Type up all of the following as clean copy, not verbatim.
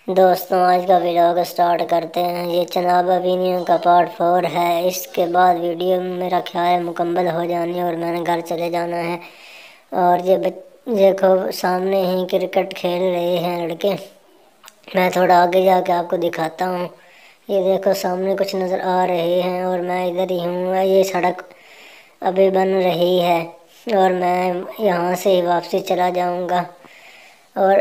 دوستوں آج کا ولاگ سٹارٹ کرتے ہیں۔ یہ جناب ابینیوں کا پارٹ 4 ہے۔ اس کے بعد ویڈیو میرا خیال مکمل ہو جانی اور میں نے گھر چلے جانا ہے۔ اور یہ دیکھو سامنے ہی کرکٹ کھیل رہے ہیں لڑکے۔ میں تھوڑا آگے جا کے آپ کو دکھاتا ہوں۔ یہ دیکھو سامنے کچھ نظر آ رہے ہیں اور میں ادھر ہی ہوں۔ یہ سڑک ابھی بن رہی ہے اور میں یہاں سے ہی واپسی چلا جاؤں گا۔ اور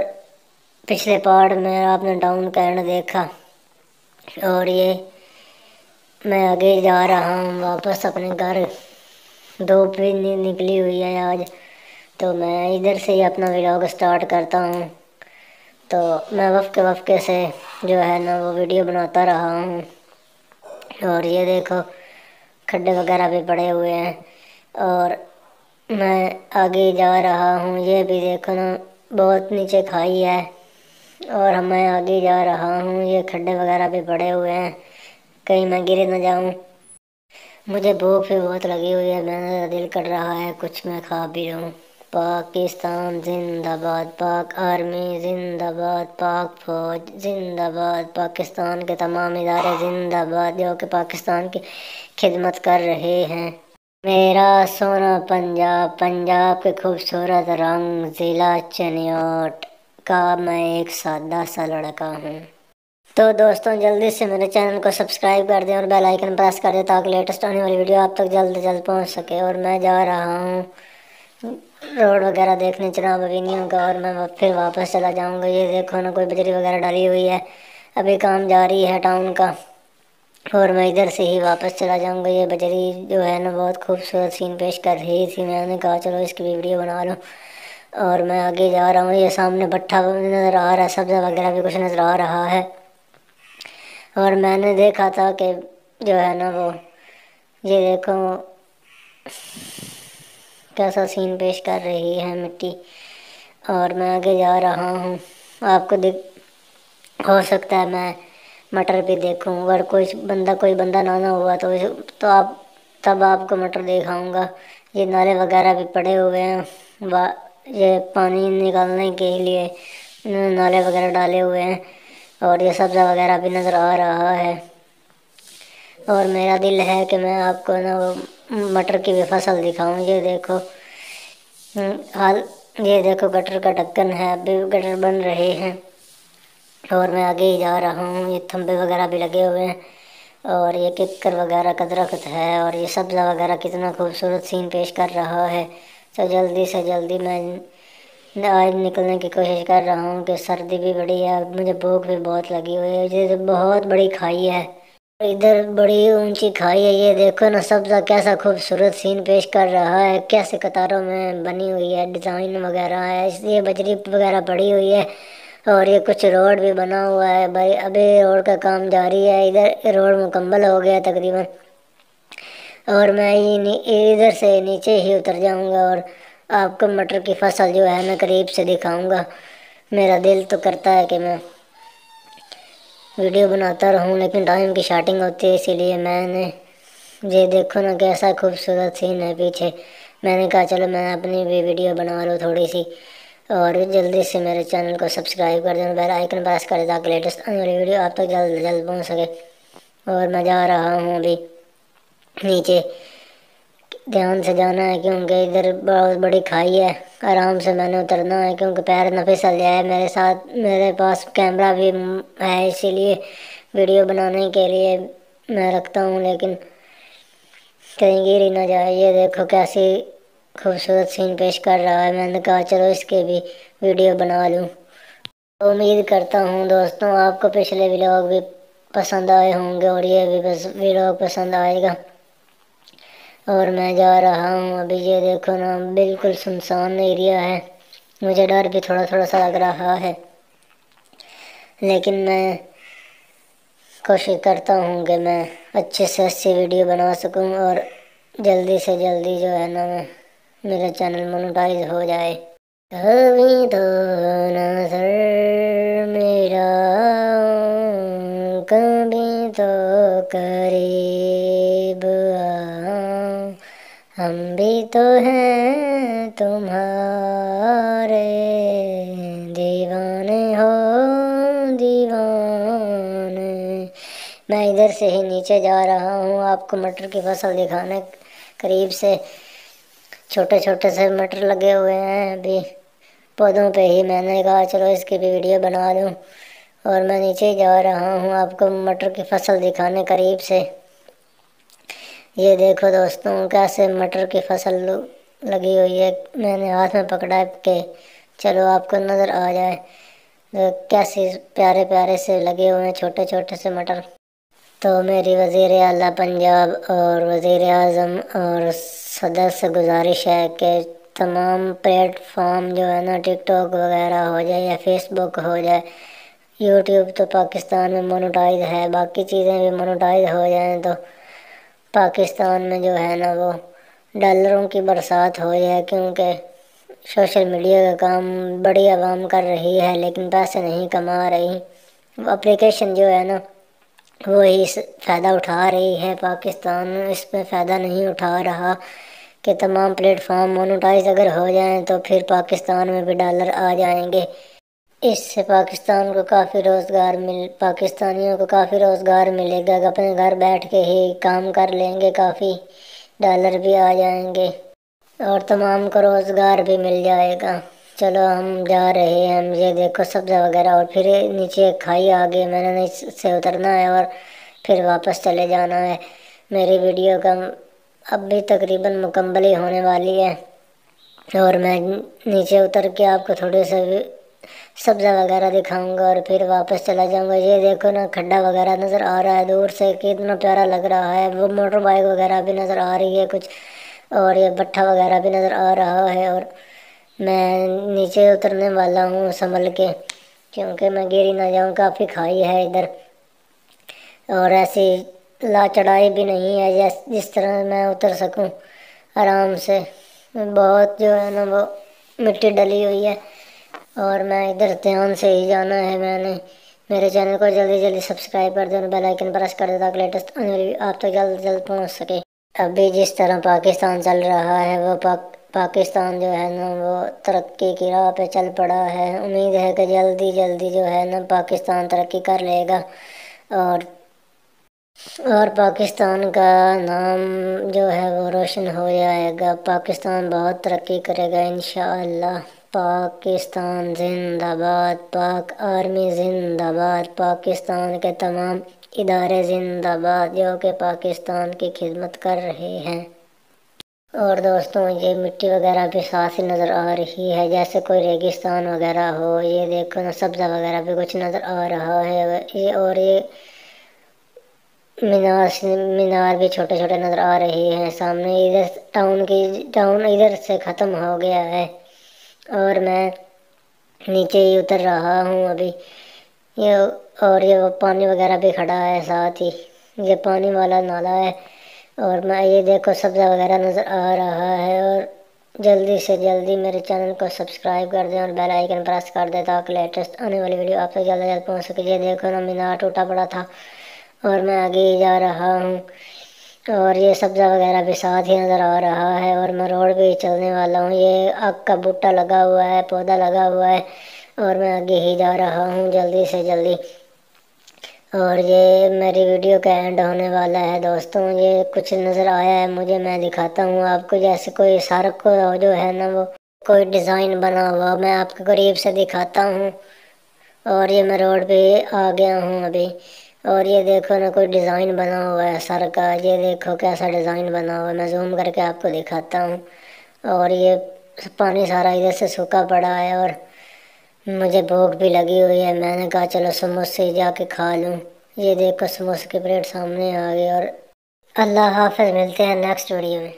پچھلے پارٹ میں آپ نے ڈاؤن کا اینڈ دیکھا اور یہ میں آگے جا رہا ہوں واپس اپنے گھر۔ دھوپ بھی نکلی ہوئی ہے آج، تو میں ادھر سے ہی اپنا ولاگ سٹارٹ کرتا ہوں۔ تو میں وقفے سے جو ہے نا وہ ویڈیو بناتا رہا ہوں۔ اور یہ دیکھو کھڈے وغیرہ بھی پڑے ہوئے ہیں اور میں آگے جا رہا ہوں۔ یہ بھی دیکھو نا بہت نیچے کھائی ہے اور میں آگے جا رہا ہوں۔ یہ کھڈے وغیرہ بھی پڑے ہوئے ہیں، کہیں میں گر نہ جاؤں۔ مجھے بھوک بھی بہت لگی ہوئی ہے، میرا دل کر رہا ہے کچھ میں کھا بھی لوں۔ پاکستان زندہ باد، پاک آرمی زندہ باد، پاک فوج زندہ باد، پاکستان کے تمام ادارے زندہ باد جو کہ پاکستان کی خدمت کر رہے ہیں۔ میرا سونا پنجاب، پنجاب کے خوبصورت رنگ، ضلع چنیوٹ کا میں ایک سادہ سا لڑکا ہوں۔ تو دوستوں جلدی سے میرے چینل کو سبسکرائب کر دیں اور بیل آئیکن پریس کر دیں تاکہ لیٹسٹ آنے والی ویڈیو آپ تک جلد سے جلد پہنچ سکے۔ اور میں جا رہا ہوں روڈ وغیرہ دیکھنے جناب ابینیوں کا، اور میں پھر واپس چلا جاؤں گا۔ یہ دیکھو نا کوئی بجری وغیرہ ڈالی ہوئی ہے، ابھی کام جاری ہے ٹاؤن کا، اور میں ادھر سے ہی واپس چلا جاؤں گا۔ یہ بجری جو ہے نا بہت خوبصورت سین پیش کر رہی تھی، میں نے کہا چلو اس کی بھی ویڈیو بنا لوں۔ اور میں آگے جا رہا ہوں۔ یہ سامنے بٹھا نظر آ رہا ہے، سبزہ وغیرہ بھی کچھ نظر آ رہا ہے۔ اور میں نے دیکھا تھا کہ جو ہے نا وہ یہ دیکھو کیسا سین پیش کر رہی ہے مٹی۔ اور میں آگے جا رہا ہوں۔ آپ کو ہو سکتا ہے میں مٹر بھی دیکھوں، اگر کوئی بندہ نہ ہوا تو تب آپ کو مٹر دکھاؤں گا۔ یہ نالے وغیرہ بھی پڑے ہوئے ہیں، یہ پانی نکالنے کے لیے نالے وغیرہ ڈالے ہوئے ہیں، اور یہ سبزہ وغیرہ بھی نظر آ رہا ہے۔ اور میرا دل ہے کہ میں آپ کو نا مٹر کی بھی فصل دکھاؤں۔ یہ دیکھو گٹر کا ڈھکن ہے، ابھی گٹر بن رہے ہیں۔ اور میں آگے ہی جا رہا ہوں۔ یہ تھمبے وغیرہ بھی لگے ہوئے ہیں اور یہ ککر وغیرہ کا درخت ہے، اور یہ سبزہ وغیرہ کتنا خوبصورت سین پیش کر رہا ہے۔ تو جلدی سے جلدی میں آج نکلنے کی کوشش کر رہا ہوں کہ سردی بھی بڑی ہے، مجھے بھوک بھی بہت لگی ہوئی ہے۔ یہ بہت بڑی کھائی ہے، ادھر بڑی اونچی کھائی ہے۔ یہ دیکھو نا سبزہ کیسا خوبصورت سین پیش کر رہا ہے، کیسے قطاروں میں بنی ہوئی ہے، ڈیزائن وغیرہ ہے، اس لیے بجری وغیرہ پڑی ہوئی ہے۔ اور یہ کچھ روڈ بھی بنا ہوا ہے، ابھی روڈ کا کام جاری ہے، ادھر روڈ مکمل ہو گیا تقریباً۔ اور میں ادھر سے نیچے ہی اتر جاؤں گا اور آپ کو مٹر کی فصل جو ہے میں قریب سے دکھاؤں گا۔ میرا دل تو کرتا ہے کہ میں ویڈیو بناتا رہوں، لیکن ٹائم کی شارٹنگ ہوتی ہے، اسی لیے میں نے یہ دیکھو نا کیسا خوبصورت سین ہے پیچھے۔ میں نے کہا چلو میں اپنی بھی ویڈیو بنا لوں تھوڑی سی، اور جلدی سے میرے چینل کو سبسکرائب کر دیں، بیل آئیکن پریس کر دیں تاکہ لیٹسٹ آنے والی ویڈیو آپ تک جلد سے جلد پہنچ سکے۔ اور میں جا رہا ہوں ابھی نیچے، دھیان سے جانا ہے کیونکہ ادھر بہت بڑی کھائی ہے، آرام سے میں نے اترنا ہے کیونکہ پیر نہ پھسل جائے۔ میرے پاس کیمرہ بھی ہے، اسی لیے ویڈیو بنانے کے لیے میں رکھتا ہوں، لیکن کہیں گر ہی نہ جائے۔ یہ دیکھو کیسی خوبصورت سین پیش کر رہا ہے، میں نے کہا چلو اس کے بھی ویڈیو بنا لوں۔ امید کرتا ہوں دوستوں آپ کو پچھلے ولاگ بھی پسند آئے ہوں گے اور یہ بھی ولاگ پسند آئے گا۔ اور میں جا رہا ہوں ابھی، یہ دیکھو نا بالکل سنسان ایریا ہے، مجھے ڈر بھی تھوڑا تھوڑا سا لگ رہا ہے، لیکن میں کوشش کرتا ہوں کہ میں اچھے سے اچھی ویڈیو بنا سکوں اور جلدی سے جلدی جو ہے نا میرا چینل مونیٹائز ہو جائے۔ کبھی تو نظر میرا کبھی تو قریب آ، ہم بھی تو ہیں تمہارے دیوانے ہو دیوانے۔ میں ادھر سے ہی نیچے جا رہا ہوں آپ کو مٹر کی فصل دکھانے قریب سے۔ چھوٹے چھوٹے سے مٹر لگے ہوئے ہیں ابھی پودوں پہ ہی۔ میں نے کہا چلو اس کی بھی ویڈیو بنا لوں، اور میں نیچے جا رہا ہوں آپ کو مٹر کی فصل دکھانے قریب سے۔ یہ دیکھو دوستوں کیسے مٹر کی فصل لگی ہوئی ہے، میں نے ہاتھ میں پکڑا ہے کہ چلو آپ کو نظر آ جائے کیسے پیارے پیارے سے لگے ہوئے ہیں چھوٹے چھوٹے سے مٹر۔ تو میری وزیر اعلیٰ پنجاب اور وزیر اعظم اور صدر سے گزارش ہے کہ تمام پلیٹ فارم جو ہے نا ٹک ٹاک وغیرہ ہو جائے یا فیس بک ہو جائے، یوٹیوب تو پاکستان میں مونوٹائز ہے، باقی چیزیں بھی مونوٹائز ہو جائیں تو پاکستان میں جو ہے نا وہ ڈالروں کی برسات ہو جائے، کیونکہ سوشل میڈیا کا کام بڑی عوام کر رہی ہے لیکن پیسے نہیں کما رہی۔ اپلیکیشن جو ہے نا وہی فائدہ اٹھا رہی ہے، پاکستان اس پہ فائدہ نہیں اٹھا رہا کہ تمام پلیٹ فارم مونوٹائز اگر ہو جائیں تو پھر پاکستان میں بھی ڈالر آ جائیں گے۔ اس سے پاکستان کو پاکستانیوں کو کافی روزگار ملے گا، اپنے گھر بیٹھ کے ہی کام کر لیں گے، کافی ڈالر بھی آ جائیں گے اور تمام کو روزگار بھی مل جائے گا۔ چلو ہم جا رہے ہیں، یہ دیکھو سبزہ وغیرہ، اور پھر نیچے کھائی آگے میں نے اس سے اترنا ہے اور پھر واپس چلے جانا ہے۔ میری ویڈیو کا اب بھی تقریباً مکمل ہی ہونے والی ہے، اور میں نیچے اتر کے آپ کو تھوڑے سے سبزہ وغیرہ دکھاؤں گا اور پھر واپس چلا جاؤں گا۔ یہ دیکھو نا کھڈا وغیرہ نظر آ رہا ہے دور سے، کتنا پیارا لگ رہا ہے۔ وہ موٹر بائک وغیرہ بھی نظر آ رہی ہے کچھ، اور یہ بٹھا وغیرہ بھی نظر آ رہا ہے، اور میں نیچے اترنے والا ہوں سنبھل کے کیونکہ میں گر ہی نہ جاؤں، کافی کھائی ہے ادھر، اور ایسی چڑھائی بھی نہیں ہے جس طرح میں اتر سکوں آرام سے۔ بہت جو ہے نا وہ مٹی ڈلی ہوئی ہے، اور میں ادھر دھیان سے ہی جانا ہے۔ میں نے میرے چینل کو جلدی جلدی سبسکرائب کر دیں اور بیل آئیکن پریس کر دیں تاکہ لیٹسٹ آنے والی آپ تک جلد جلد پہنچ سکے۔ ابھی جس طرح پاکستان چل رہا ہے وہ پاکستان جو ہے نا وہ ترقی کی راہ پہ چل پڑا ہے۔ امید ہے کہ جلدی جلدی جو ہے نا پاکستان ترقی کر لے گا، اور پاکستان کا نام جو ہے وہ روشن ہو جائے گا۔ پاکستان بہت ترقی کرے گا انشاءاللہ۔ پاکستان زندہ باد، پاک آرمی زندہ باد، پاکستان کے تمام ادارے زندہ باد جو کہ پاکستان کی خدمت کر رہے ہیں۔ اور دوستوں یہ مٹی وغیرہ بھی صاف ہی نظر آ رہی ہے جیسے کوئی ریگستان وغیرہ ہو۔ یہ دیکھو نا سبزہ وغیرہ بھی کچھ نظر آ رہا ہے، اور یہ مینار بھی چھوٹے چھوٹے نظر آ رہی ہیں سامنے۔ ادھر ٹاؤن ادھر سے ختم ہو گیا ہے، اور میں نیچے ہی اتر رہا ہوں ابھی۔ اور یہ پانی وغیرہ بھی کھڑا ہے ساتھ ہی، یہ پانی والا نالا ہے، اور میں یہ دیکھو سبزہ وغیرہ نظر آ رہا ہے۔ اور جلدی سے جلدی میرے چینل کو سبسکرائب کر دیں اور بیل آئیکن پریس کر دیں تاکہ لیٹسٹ آنے والی ویڈیو آپ تک جلد از جلد پہنچ سکے۔ یہ دیکھو نا مینار ٹوٹا پڑا تھا اور میں آگے ہی جا رہا ہوں، اور یہ سبزہ وغیرہ بھی ساتھ ہی نظر آ رہا ہے، اور میں روڈ پہ ہی چلنے والا ہوں۔ یہ آگ کا بوٹا لگا ہوا ہے، پودا لگا ہوا ہے، اور میں آگے ہی جا رہا ہوں جلدی سے جلدی۔ اور یہ میری ویڈیو کا اینڈ ہونے والا ہے دوستوں۔ یہ کچھ نظر آیا ہے مجھے، میں دکھاتا ہوں آپ کو۔ جیسے کوئی سڑک کو جو ہے نا وہ کوئی ڈیزائن بنا ہوا، میں آپ کو قریب سے دکھاتا ہوں۔ اور یہ میں روڈ پہ آ گیا ہوں ابھی، اور یہ دیکھو نا کوئی ڈیزائن بنا ہوا ہے سر کا۔ یہ دیکھو کیسا ڈیزائن بنا ہوا ہے، میں زوم کر کے آپ کو دکھاتا ہوں۔ اور یہ پانی سارا ادھر سے سوکھا پڑا ہے، اور مجھے بھوک بھی لگی ہوئی ہے۔ میں نے کہا چلو سموسے جا کے کھا لوں۔ یہ دیکھو سموسے کی پلیٹ سامنے آ گئی، اور اللہ حافظ، ملتے ہیں نیکسٹ ویڈیو میں۔